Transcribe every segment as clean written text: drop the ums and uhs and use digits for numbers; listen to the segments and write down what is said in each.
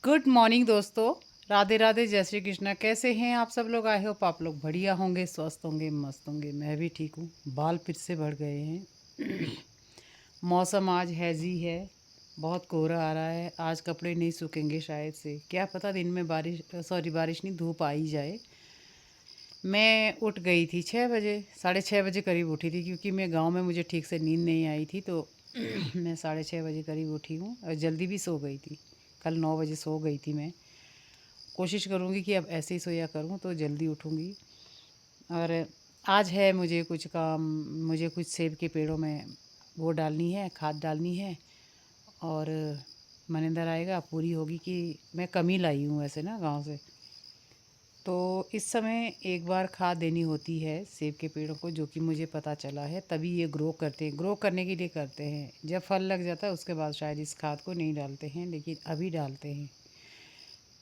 Good morning दोस्तों। राधे राधे, जय श्री कृष्णा। कैसे हैं आप सब लोग? आई होप आप लोग बढ़िया होंगे, स्वस्थ होंगे, मस्त होंगे। मैं भी ठीक हूँ। बाल फिर से बढ़ गए हैं। मौसम आज हैज़ी है, बहुत कोहरा आ रहा है। आज कपड़े नहीं सूखेंगे शायद से, क्या पता दिन में बारिश, सॉरी बारिश नहीं, धूप आ ही जाए। मैं उठ गई थी 6 बजे, 6:30 बजे करीब उठी थी, क्योंकि मैं गांव में मुझे ठीक से नींद नहीं आई थी। तो मैं 6:30 बजे करीब उठी हूँ और जल्दी भी सो गई थी। कल 9 बजे सो गई थी मैं। कोशिश करूँगी कि अब ऐसे ही सोया करूँ तो जल्दी उठूँगी। और आज है मुझे कुछ काम। मुझे कुछ सेब के पेड़ों में वो डालनी है, खाद डालनी है। और मनिंदर आएगा, पूरी होगी कि मैं कम ही लाई हूँ वैसे ना गांव से। तो इस समय एक बार खाद देनी होती है सेब के पेड़ों को, जो कि मुझे पता चला है। तभी ये ग्रो करते हैं, ग्रो करने के लिए करते हैं। जब फल लग जाता है उसके बाद शायद इस खाद को नहीं डालते हैं, लेकिन अभी डालते हैं।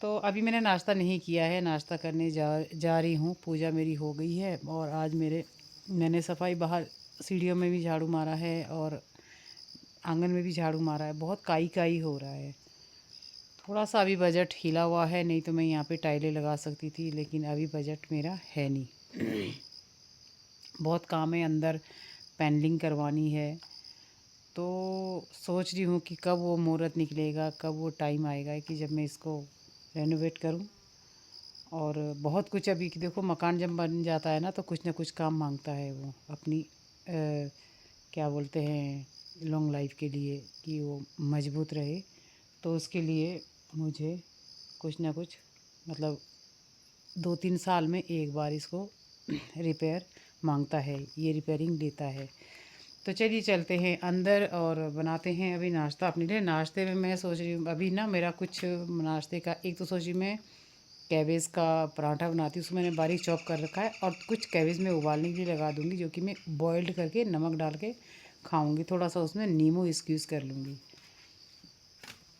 तो अभी मैंने नाश्ता नहीं किया है, नाश्ता करने जा रही हूँ। पूजा मेरी हो गई है और आज मैंने सफाई, बाहर सीढ़ियों में भी झाड़ू मारा है और आंगन में भी झाड़ू मारा है। बहुत काई काई हो रहा है। थोड़ा सा अभी बजट हिला हुआ है, नहीं तो मैं यहाँ पे टाइलें लगा सकती थी, लेकिन अभी बजट मेरा है नहीं। बहुत काम है अंदर, पैनलिंग करवानी है। तो सोच रही हूँ कि कब वो मुहूर्त निकलेगा, कब वो टाइम आएगा कि जब मैं इसको रेनोवेट करूँ। और बहुत कुछ अभी कि देखो, मकान जब बन जाता है ना तो कुछ ना कुछ काम मांगता है वो अपनी क्या बोलते हैं, लॉन्ग लाइफ के लिए, कि वो मजबूत रहे। तो उसके लिए मुझे कुछ ना कुछ, मतलब 2-3 साल में एक बार इसको रिपेयर मांगता है, ये रिपेयरिंग देता है। तो चलिए चलते हैं अंदर और बनाते हैं अभी नाश्ता अपने लिए। नाश्ते में मैं सोच रही हूँ अभी ना, मेरा कुछ नाश्ते का, एक तो सोच रही मैं कैबेज का पराठा बनाती हूँ। उसको मैंने बारीक चॉप कर रखा है और कुछ कैबेज में उबालने के लिए लगा दूँगी, जो कि मैं बॉइल्ड करके नमक डाल के खाऊँगी। थोड़ा सा उसमें नींबू स्क्यूज़ कर लूँगी।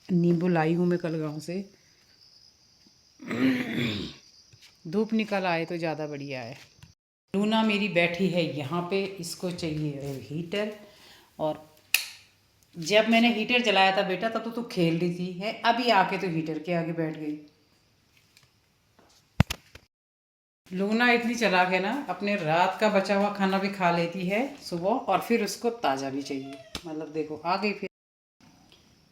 नींबू लाई हूँ मैं कल गाँव से। धूप निकल आए तो ज़्यादा बढ़िया है। लूना मेरी बैठी है यहाँ पे, इसको चाहिए हीटर। और जब मैंने हीटर जलाया था बेटा, तब तो तू खेल रही थी है, अभी आके तो हीटर के आगे बैठ गई। लूना इतनी चालाक है ना, अपने रात का बचा हुआ खाना भी खा लेती है सुबह, और फिर उसको ताज़ा भी चाहिए। मतलब देखो आ गई फिर।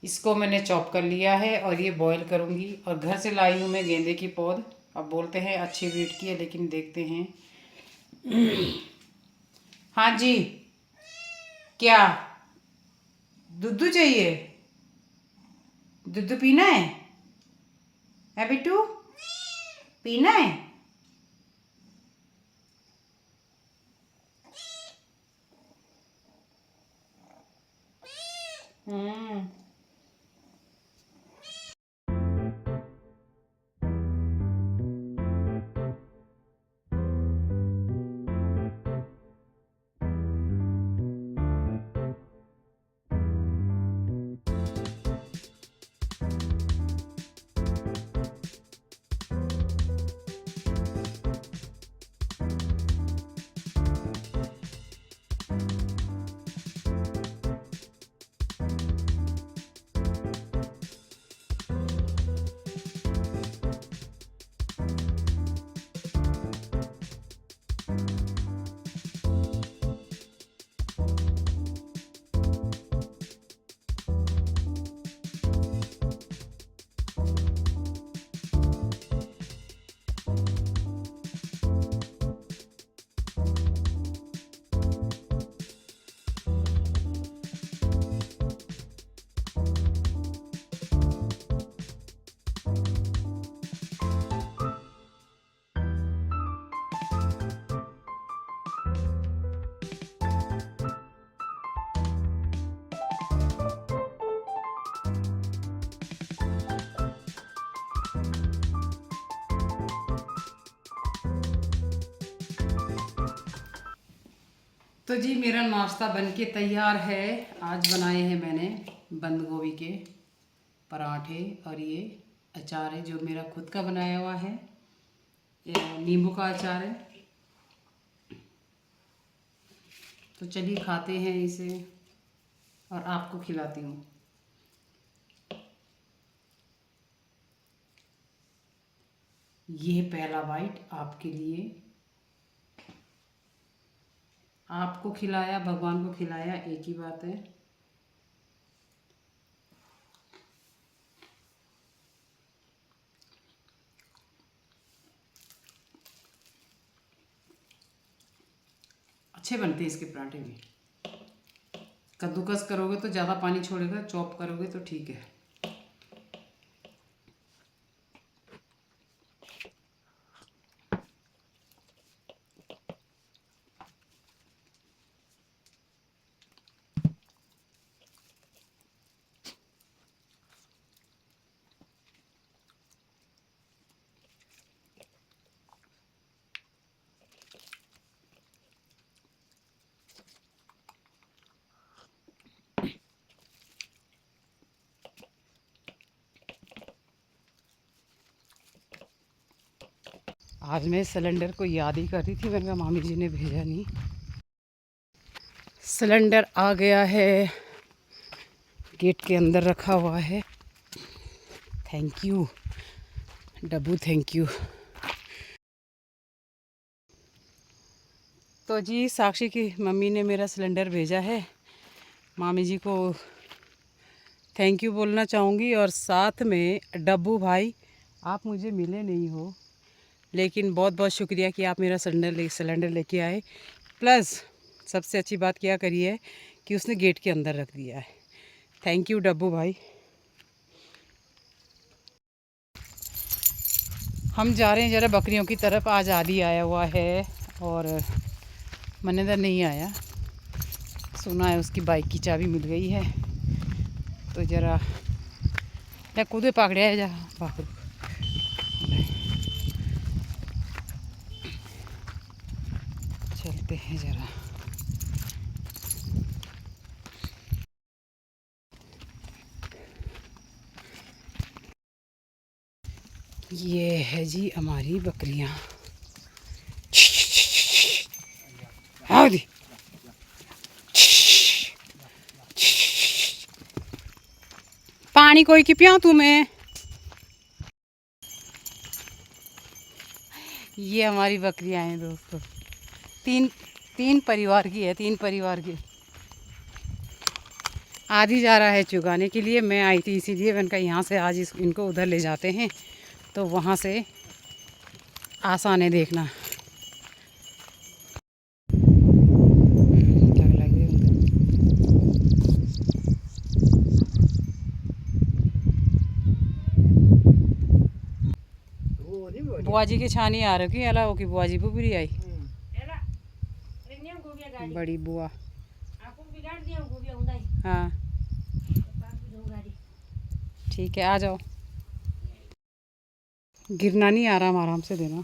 इसको मैंने चॉप कर लिया है और ये बॉईल करूँगी। और घर से लाई हूँ मैं गेंदे की पौध। अब बोलते हैं अच्छी ब्रीड की है, लेकिन देखते हैं। हाँ जी, क्या दूध चाहिए? दूध पीना है बिट्टू? पीना है? हम्म। तो जी मेरा नाश्ता बनके तैयार है। आज बनाए हैं मैंने बंद गोभी के पराठे, और ये अचार है जो मेरा खुद का बनाया हुआ है। ये नींबू का अचार है। तो चलिए खाते हैं इसे और आपको खिलाती हूँ। ये पहला बाइट आपके लिए। आपको खिलाया, भगवान को खिलाया, एक ही बात है। अच्छे बनते हैं इसके पराठे भी। कद्दूकस करोगे तो ज़्यादा पानी छोड़ेगा, चॉप करोगे तो ठीक है। आज मैं सिलेंडर को याद ही कर रही थी, मैंने कहा मामी जी ने भेजा नहीं। सिलेंडर आ गया है, गेट के अंदर रखा हुआ है। Thank you Dabbu, thank you. तो जी साक्षी की मम्मी ने मेरा सिलेंडर भेजा है। मामी जी को थैंक यू बोलना चाहूँगी। और साथ में डब्बू भाई, आप मुझे मिले नहीं हो, लेकिन बहुत बहुत शुक्रिया कि आप मेरा सिलेंडर लेके आए। प्लस सबसे अच्छी बात क्या करी है कि उसने गेट के अंदर रख दिया है। थैंक यू डब्बू भाई। हम जा रहे हैं ज़रा बकरियों की तरफ। आज आदि आया हुआ है और मनिंदर नहीं आया। सुना है उसकी बाइक की चाबी मिल गई है, तो ज़रा कूदे पकड़े है जा पकड़। चलते हैं ज़रा। ये है जी हमारी बकरियाँ। पानी कोई की पिया तुम्हें। ये हमारी बकरियाँ हैं दोस्तों, तीन परिवार की है, 3 परिवार की। आदि जा रहा है चुगाने के लिए, मैं आई थी इसीलिए मैंने कहा यहाँ से आज इनको उधर ले जाते हैं, तो वहाँ से आसान है देखना। बुआ जी की छानी आ रही अला की बुआ जी बुरी आई। बड़ी बुआ। हाँ ठीक है, आ जाओ। गिरना नहीं, आराम आराम से देना।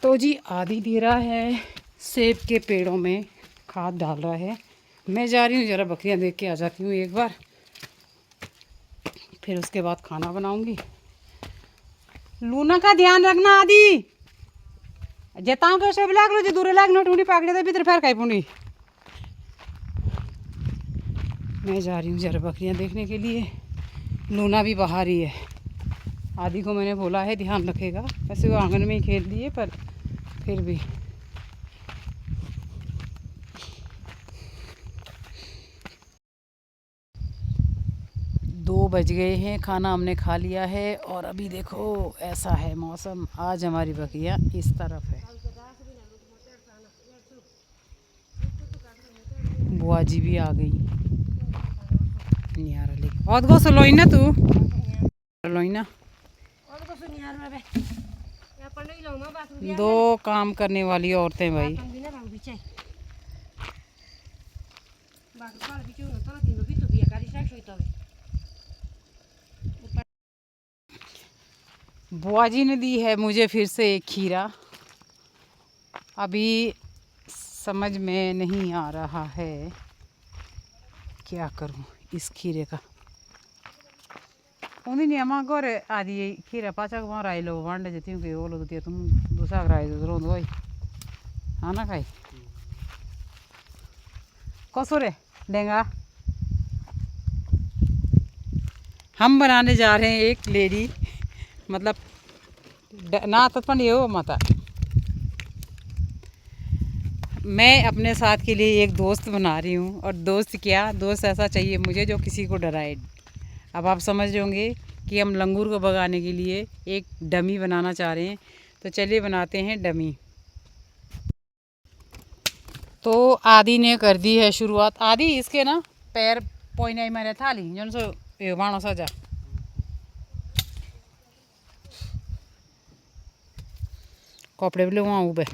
तो जी आदि दे रहा है सेब के पेड़ों में, खाद डाल रहा है। मैं जा रही हूँ ज़रा बकरियाँ देख के आ जाती हूँ एक बार, फिर उसके बाद खाना बनाऊंगी। लूना का ध्यान रखना आदि। जताऊँ तो सब लाग लो, जो दूर लाग नोट उड़ी पाकड़े तो भीतर फेर खाई पुंडी। मैं जा रही हूँ ज़रा बकरियाँ देखने के लिए। लूना भी बाहर ही है। आदि को मैंने बोला है ध्यान रखेगा, वैसे वो आंगन में ही खेल दिए, पर फिर भी। दो बज गए हैं, खाना हमने खा लिया है और अभी देखो ऐसा है मौसम। आज हमारी बकरियाँ इस तरफ है। बुआ जी भी आ गई। नियारा ले और गो सो लोई ना तू लोई ना। दो काम करने वाली औरतें भाई। बुआ जी ने दी है मुझे फिर से एक खीरा। अभी समझ में नहीं आ रहा है क्या करूं इस खीरे का। उन्हीं अम्मा गोरे आदि खीरा पाचा को राई लो वांडे जती हूँ कि वो लो तो तुम दूसरा राई दो रोंद वही हाँ ना खाई कसो रे डेंगा। हम बनाने जा रहे हैं एक लेडी मतलब ना तत्पन ये हो माता। मैं अपने साथ के लिए एक दोस्त बना रही हूँ और दोस्त क्या दोस्त ऐसा चाहिए मुझे जो किसी को डराए। अब आप समझ रहे होंगे कि हम लंगूर को भगाने के लिए एक डमी बनाना चाह रहे हैं। तो चलिए बनाते हैं डमी। तो आदि ने कर दी है शुरुआत। आदि इसके ना पैर पोइने मेरे थाली जन सो बाणो सजा कपड़े भी वहाँ उबे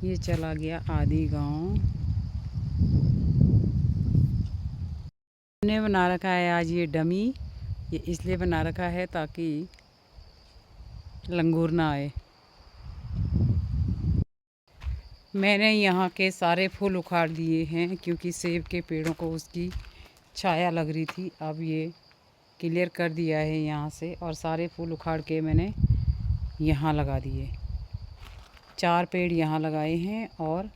ये चला गया आदि गांव। हमने बना रखा है आज ये डमी। ये इसलिए बना रखा है ताकि लंगूर ना आए। मैंने यहाँ के सारे फूल उखाड़ दिए हैं क्योंकि सेब के पेड़ों को उसकी छाया लग रही थी, अब ये क्लियर कर दिया है यहाँ से, और सारे फूल उखाड़ के मैंने यहाँ लगा दिए। 4 पेड़ यहाँ लगाए हैं और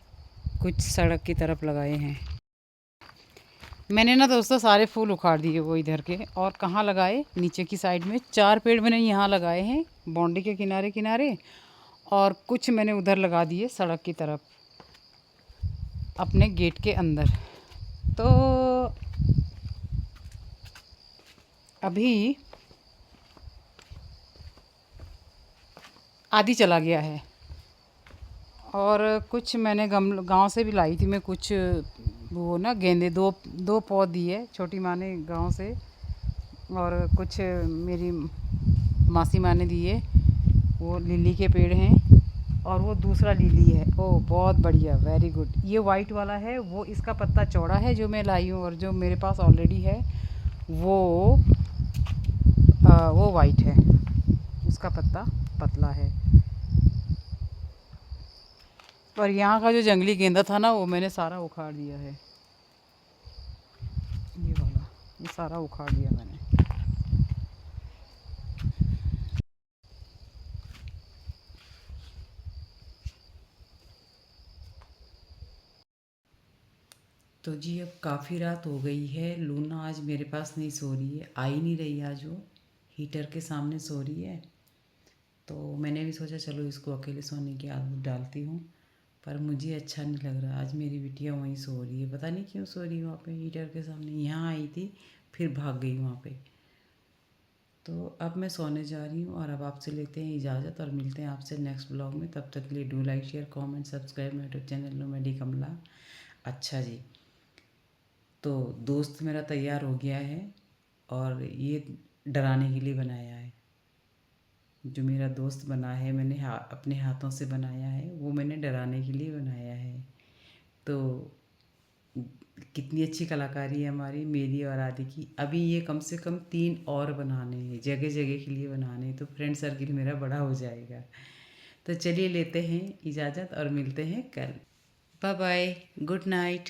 कुछ सड़क की तरफ लगाए हैं। मैंने ना दोस्तों सारे फूल उखाड़ दिए वो इधर के, और कहाँ लगाए, नीचे की साइड में 4 पेड़ मैंने यहाँ लगाए हैं बाउंड्री के किनारे किनारे, और कुछ मैंने उधर लगा दिए सड़क की तरफ अपने गेट के अंदर। तो अभी आधी चला गया है, और कुछ मैंने गांव से भी लाई थी मैं, कुछ वो ना गेंदे, दो पौध दिए छोटी माँ ने गांव से, और कुछ मेरी मासी माँ ने दिए। वो लिली के पेड़ हैं, और वो दूसरा लिली है, ओ बहुत बढ़िया, वेरी गुड। ये वाइट वाला है, वो इसका पत्ता चौड़ा है जो मैं लाई हूँ, और जो मेरे पास ऑलरेडी है वो वाइट है, उसका पत्ता पतला है। और यहाँ का जो जंगली गेंदा था ना, वो मैंने सारा उखाड़ दिया है, ये वाला, ये सारा उखाड़ दिया मैंने। तो जी अब काफ़ी रात हो गई है, लूना आज मेरे पास नहीं सो रही है, आ ही नहीं रही आज, वो हीटर के सामने सो रही है। तो मैंने भी सोचा चलो इसको अकेले सोने की आदत डालती हूँ, पर मुझे अच्छा नहीं लग रहा। आज मेरी बिटिया वहीं सो रही है, पता नहीं क्यों सो रही है वहाँ पे हीटर के सामने। यहाँ आई थी फिर भाग गई वहाँ पे। तो अब मैं सोने जा रही हूँ, और अब आपसे लेते हैं इजाज़त, और मिलते हैं आपसे नेक्स्ट ब्लॉग में। तब तक के लिए do like share comment subscribe मेरे यूट्यूब चैनल नो मेडी कमला। अच्छा जी, तो दोस्त मेरा तैयार हो गया है, और ये डराने के लिए बनाया है। जो मेरा दोस्त बना है, मैंने अपने हाथों से बनाया है, वो मैंने डराने के लिए बनाया है। तो कितनी अच्छी कलाकारी है हमारी, मेरी और आदि की। अभी ये कम से कम 3 और बनाने हैं, जगह जगह के लिए बनाने हैं, तो फ्रेंड सर्किल मेरा बड़ा हो जाएगा। तो चलिए लेते हैं इजाज़त, और मिलते हैं कल। Bye bye, good night.